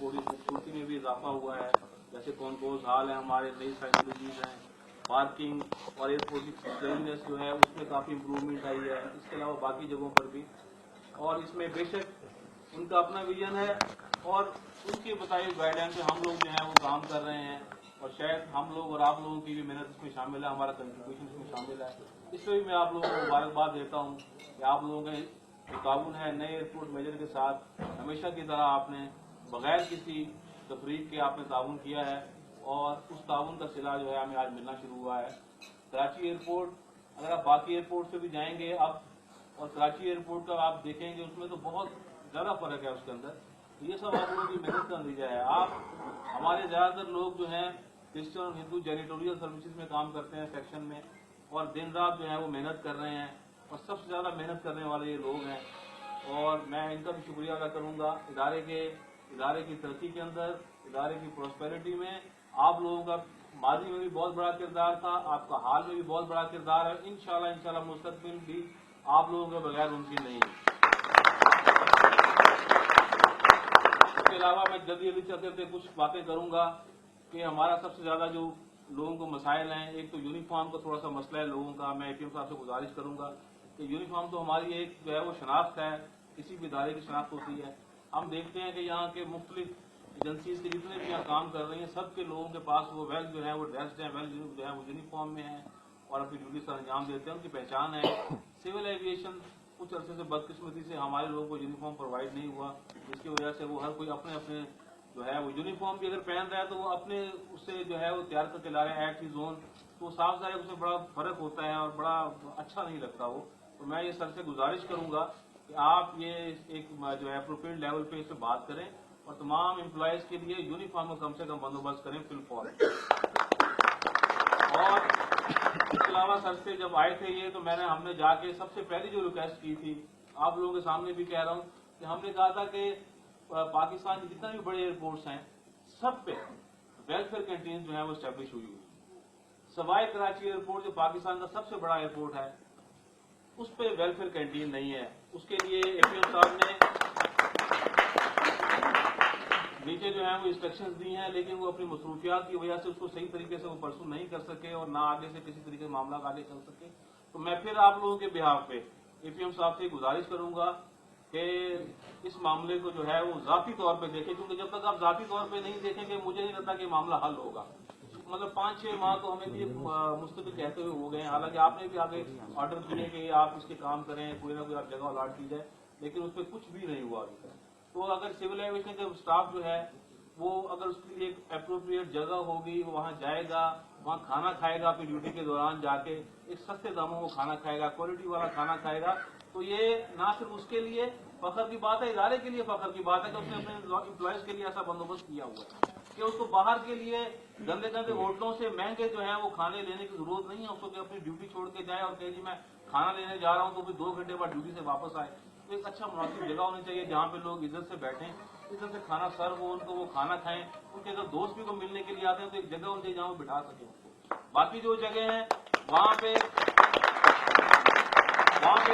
थोड़ी खूबसूरती में भी इजाफा हुआ है, जैसे कॉन्कोर्स हॉल है हमारे, नई फैसिलिटीज हैं, पार्किंग और एयरपोर्ट की क्लीननेस जो है उसमें काफ़ी इम्प्रूवमेंट आई है। इसके अलावा बाकी जगहों पर भी, और इसमें बेशक उनका अपना विजन है और उनके बताए गाइडलाइन पे हम लोग जो है वो काम कर रहे हैं, और शायद हम लोग और आप लोगों की भी मेहनत इसमें शामिल है, हमारा कंट्रीब्यूशन इसमें शामिल है। इसमें भी मैं आप लोगों को मुबारकबाद देता हूँ कि आप लोगों का जो ताउन है नए एयरपोर्ट मैनेजर के साथ हमेशा की तरह आपने बगैर किसी तफरीक के आपने ताउन किया है, और उस ताउन का सिला जो है हमें आज मिलना शुरू हुआ है। कराची एयरपोर्ट, अगर आप बाकी एयरपोर्ट से भी जाएंगे अब और कराची एयरपोर्ट का आप देखेंगे उसमें तो बहुत ज़्यादा फर्क है उसके अंदर। तो ये सब आप लोगों की मेहनत का नतीजा है। आप हमारे ज़्यादातर लोग जो हैं क्रिश्चियन और हिंदू जैनिटोरियल सर्विसेज में काम करते हैं सेक्शन में, और दिन रात जो है वो मेहनत कर रहे हैं, और सबसे ज़्यादा मेहनत करने वाले ये लोग हैं, और मैं इनका भी शुक्रिया अदा करूँगा। इदारे की तरक्की के अंदर, इदारे की प्रॉस्पेरिटी में आप लोगों का माजी में भी बहुत बड़ा किरदार था, आपका हाल में भी बहुत बड़ा किरदार है। इंशाल्लाह मुस्तकबिल भी आप लोगों के बगैर मुमकिन नहीं है। इसके अलावा मैं जल्दी चलते कुछ बातें करूंगा कि हमारा सबसे ज्यादा जो लोगों को मसाइल हैं, एक तो यूनिफॉर्म का थोड़ा सा मसला है लोगों का। मैं एपीएम साहब से गुजारिश करूंगा कि यूनिफॉर्म तो हमारी एक जो है वो शनाख्त है, किसी भी इदारे की शनाख्त होती है। हम देखते हैं कि यहाँ के मुख्तलिफ एजेंसीज के जितने भी यहाँ काम कर रही हैं, सबके लोगों के पास वो वेल जो है वो ड्रेस्ड है, वेल जो है वो यूनिफॉर्म में है और अपनी ड्यूटी का अंजाम देते हैं, उनकी पहचान है। सिविल एविएशन कुछ अरसे से बदकिस्मती से हमारे लोगों को यूनिफॉर्म प्रोवाइड नहीं हुआ, जिसकी वजह से वो हर कोई अपने अपने जो है वो यूनिफॉर्म भी अगर पहन रहा है तो वो अपने उससे जो है वो तैयार करके ला रहे हैं एट हिज ओन, तो साफ जाहिर उससे बड़ा फर्क होता है और बड़ा अच्छा नहीं लगता वो। तो मैं ये सर से गुजारिश करूंगा कि आप ये एक जो है अप्रोप्रिएट लेवल पे इस पर बात करें और तमाम एम्प्लॉयज के लिए यूनिफॉर्म का कम से कम बंदोबस्त करें फिल फॉर। और इसके अलावा सर से जब आए थे ये, तो हमने जाके सबसे पहली जो रिक्वेस्ट की थी, आप लोगों के सामने भी कह रहा हूँ कि हमने कहा था कि पाकिस्तान के जितने भी बड़े एयरपोर्ट्स हैं सब पे वेलफेयर कैंटीन जो है वो स्टैब्लिश हुई हुई। सवाई कराची एयरपोर्ट जो पाकिस्तान का सबसे बड़ा एयरपोर्ट है उस पे वेलफेयर कैंटीन नहीं है। उसके लिए एपीएम साहब ने नीचे जो है वो इंस्ट्रक्शंस दी हैं, लेकिन वो अपनी मसरूफियात की वजह से उसको सही तरीके से वो परसू नहीं कर सके और ना आगे से किसी तरीके से मामला आगे चल सके। तो मैं फिर आप लोगों के बिहाफ पे एपीएम साहब से गुजारिश करूंगा कि इस मामले को जो है वो जाती तौर पे देखें, क्योंकि जब तक आप जाती तौर पे नहीं देखेंगे मुझे नहीं लगता कि मामला हल होगा। मतलब 5-6 माह तो हमें भी मुस्तकिल कहते हुए हो गए हैं, हालांकि आपने भी आगे ऑर्डर दिए कि आप इसके काम करें, कोई ना कोई आप जगह अलॉट की जाए, लेकिन उस पर कुछ भी नहीं हुआ अभी तक। तो अगर सिविल एविएशन का स्टाफ जो है वो अगर उसके लिए एक अप्रोप्रिएट जगह होगी, वो वहाँ जाएगा, वहाँ खाना खाएगा, अपनी ड्यूटी के दौरान जाके एक सस्ते दामों को खाना खाएगा, क्वालिटी वाला खाना खाएगा, तो ये ना सिर्फ उसके लिए फखर की बात है, इदारे के लिए फखर की बात है कि उसने अपने एम्प्लॉयज के लिए ऐसा बंदोबस्त किया हुआ है कि उसको बाहर के लिए गंदे गंदे होटलों से महंगे जो है वो खाने लेने की जरूरत नहीं है। उसको अपनी ड्यूटी छोड़ के जाए और कहे जी मैं खाना लेने जा रहा हूँ, तो फिर 2 घंटे बाद ड्यूटी से वापस आए। तो एक अच्छा मुनासिब जगह होनी चाहिए जहाँ पे लोग इज्जत से बैठें, इज्जत से खाना सर्व हो, उनको वो खाना खाएं। उनके अगर दोस्त भी को मिलने के लिए आते हैं तो एक जगह होनी चाहिए जहाँ वो बिठा सके उनको। बाकी जो जगह है वहाँ पे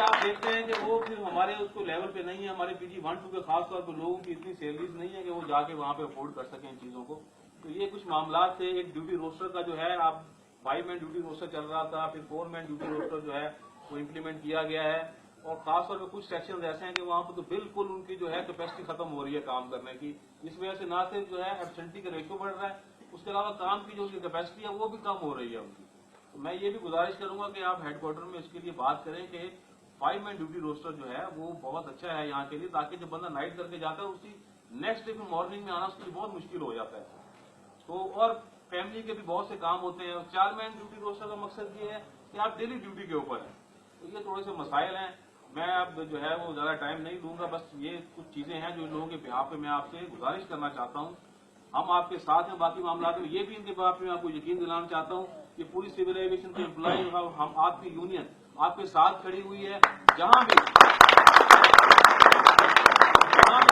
आप देखते हैं कि वो फिर हमारे उसको लेवल पे नहीं है। हमारे पीजी 1-2 के खास तौर पर लोगों की इतनी सैलरीज नहीं है कि वो जाके वहाँ पे अफोर्ड कर सकें इन चीजों को। तो ये कुछ मामला थे। एक ड्यूटी रोस्टर का जो है, आप 5 मैन ड्यूटी रोस्टर चल रहा था, फिर 4 मैन ड्यूटी रोस्टर जो है वो इम्प्लीमेंट किया गया है, और खासतौर पर कुछ सेक्शन ऐसे हैं कि वहाँ पर तो बिल्कुल उनकी जो है कैपेसिटी खत्म हो रही है काम करने की। इस वजह से ना सिर्फ जो है एब्सेंटी का रेशियो बढ़ रहा है, उसके अलावा काम की जो उनकी कैपेसिटी है वो भी कम हो रही है उनकी। तो मैं ये भी गुजारिश करूंगा कि आप हेडक्वार्टर में इसके लिए बात करें कि 5 मैन ड्यूटी रोस्टर जो है वो बहुत अच्छा है यहाँ के लिए, ताकि जब बंदा नाइट करके जाता है उसी नेक्स्ट डे मॉर्निंग में आना उसके लिए बहुत मुश्किल हो जाता है। तो और फैमिली के भी बहुत से काम होते हैं। 4 मैन ड्यूटी रोस्टर का मकसद ये है कि आप डेली ड्यूटी के ऊपर है। तो ये थोड़े से मसाइल हैं, मैं अब जो है वो ज्यादा टाइम नहीं लूंगा, बस ये कुछ चीजें हैं जो इन लोगों के बिहाफ पे मैं आपसे गुजारिश करना चाहता हूँ। हम आपके साथ हैं बाकी मामला में, ये भी इनके बिहाफ में आपको यकीन दिलाना चाहता हूँ कि पूरी सिविल एविएशन के एम्प्लॉय हम आपकी यूनियन आपके साथ खड़ी हुई है। जहां भी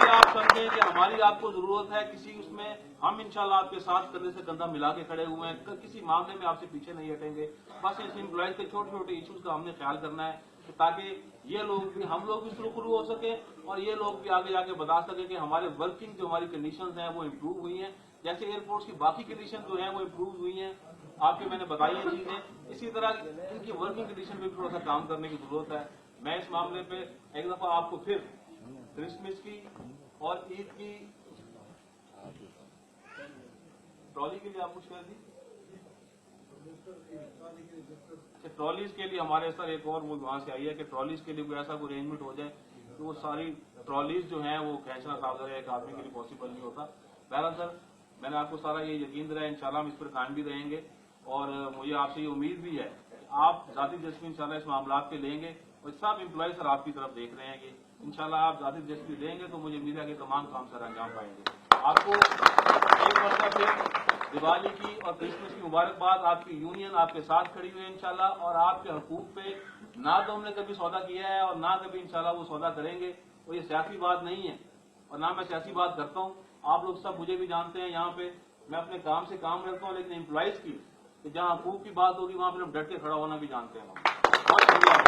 आप समझें कि हमारी आपको जरूरत है किसी उसमें, हम इंशाल्लाह आपके साथ कंधे से कंधा मिला के खड़े हुए हैं। किसी मामले में आपसे पीछे नहीं हटेंगे। बस इस एम्प्लॉयज के छोटे छोटे इश्यूज का हमने ख्याल करना है। ताकि ये लोग भी, हम लोग भी शुरू हो सके और ये लोग भी आगे जाके बता सके कि हमारे वर्किंग जो हमारी कंडीशंस हैं वो इम्प्रूव हुई हैं, जैसे एयरपोर्ट्स की बाकी कंडीशन जो है वो इम्प्रूव हुई हैं, आपके मैंने बताई है चीजें। इसी तरह इनकी वर्किंग कंडीशन पे थोड़ा सा काम करने की जरूरत है। मैं इस मामले पे एक दफा आपको फिर क्रिसमस की और ईद की ट्रॉली के लिए आपको शेयर दी, ट्रॉलीज के लिए हमारे सर एक और वो वहां से आई है कि ट्रॉलीज के लिए कोई ऐसा कोई अरेंजमेंट हो जाए कि वो सारी ट्रॉलीज जो हैं वो खींचना सावधान एक आदमी के लिए पॉसिबल नहीं होता। बहरहाल सर मैंने आपको सारा ये यकीन दिलाया, इंशाल्लाह हम इस पर कायम भी रहेंगे और मुझे आपसे ये उम्मीद भी है कि आप जाती दिलचस्पी इंशाल्लाह इस मामला पे लेंगे और सब एम्प्लॉय सर आपकी तरफ देख रहे हैं कि इंशाल्लाह आप जाती दिलचस्पी लेंगे तो मुझे उम्मीद है कि तमाम काम सर अंजाम पाएंगे। आपको एक मरतबा फिर दिवाली की और क्रिसमस की मुबारकबाद। आपकी यूनियन आपके साथ खड़ी हुई है इंशाल्लाह और आपके हकूक पे ना तो हमने कभी सौदा किया है और ना कभी इंशाल्लाह वो सौदा करेंगे। और ये सियासी बात नहीं है और ना मैं सियासी बात करता हूँ। आप लोग सब मुझे भी जानते हैं, यहाँ पे मैं अपने काम से काम रखता हूँ, लेकिन एम्प्लॉइज की कि जहाँ हकूक की बात होगी वहां पर हम डट के खड़ा होना भी जानते हैं। बहुत शुक्रिया।